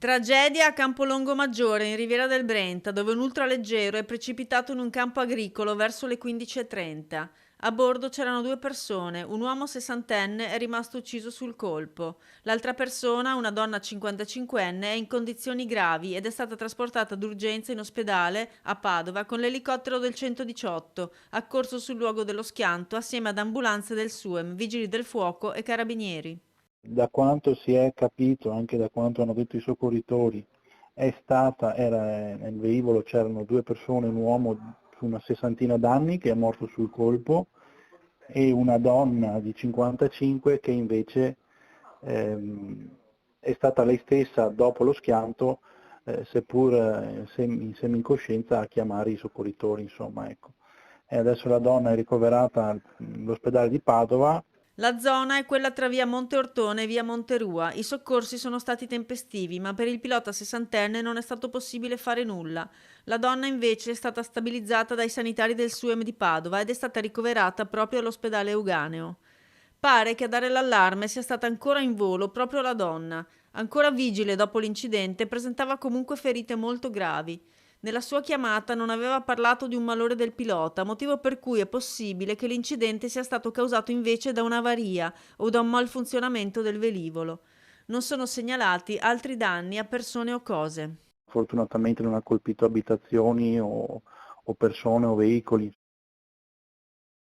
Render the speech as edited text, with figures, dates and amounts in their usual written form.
Tragedia a Campolongo Maggiore, in Riviera del Brenta, dove un ultraleggero è precipitato in un campo agricolo verso le 15:30. A bordo c'erano due persone, un uomo sessantenne è rimasto ucciso sul colpo. L'altra persona, una donna 55enne, è in condizioni gravi ed è stata trasportata d'urgenza in ospedale a Padova con l'elicottero del 118, accorso sul luogo dello schianto assieme ad ambulanze del SUEM, vigili del fuoco e carabinieri. Da quanto si è capito, anche da quanto hanno detto i soccorritori, nel velivolo c'erano due persone, un uomo su una sessantina d'anni che è morto sul colpo e una donna di 55 che invece ehm, è stata lei stessa dopo lo schianto, seppur in semi-incoscienza, a chiamare i soccorritori, insomma, ecco. E adesso la donna è ricoverata all'ospedale di Padova. La zona è quella tra via Monte Ortone e via Monterua. I soccorsi sono stati tempestivi, ma per il pilota sessantenne non è stato possibile fare nulla. La donna invece è stata stabilizzata dai sanitari del SUEM di Padova ed è stata ricoverata proprio all'ospedale Euganeo. Pare che a dare l'allarme sia stata ancora in volo proprio la donna. Ancora vigile dopo l'incidente, presentava comunque ferite molto gravi. Nella sua chiamata non aveva parlato di un malore del pilota, motivo per cui è possibile che l'incidente sia stato causato invece da un'avaria o da un malfunzionamento del velivolo. Non sono segnalati altri danni a persone o cose. Fortunatamente non ha colpito abitazioni o persone o veicoli.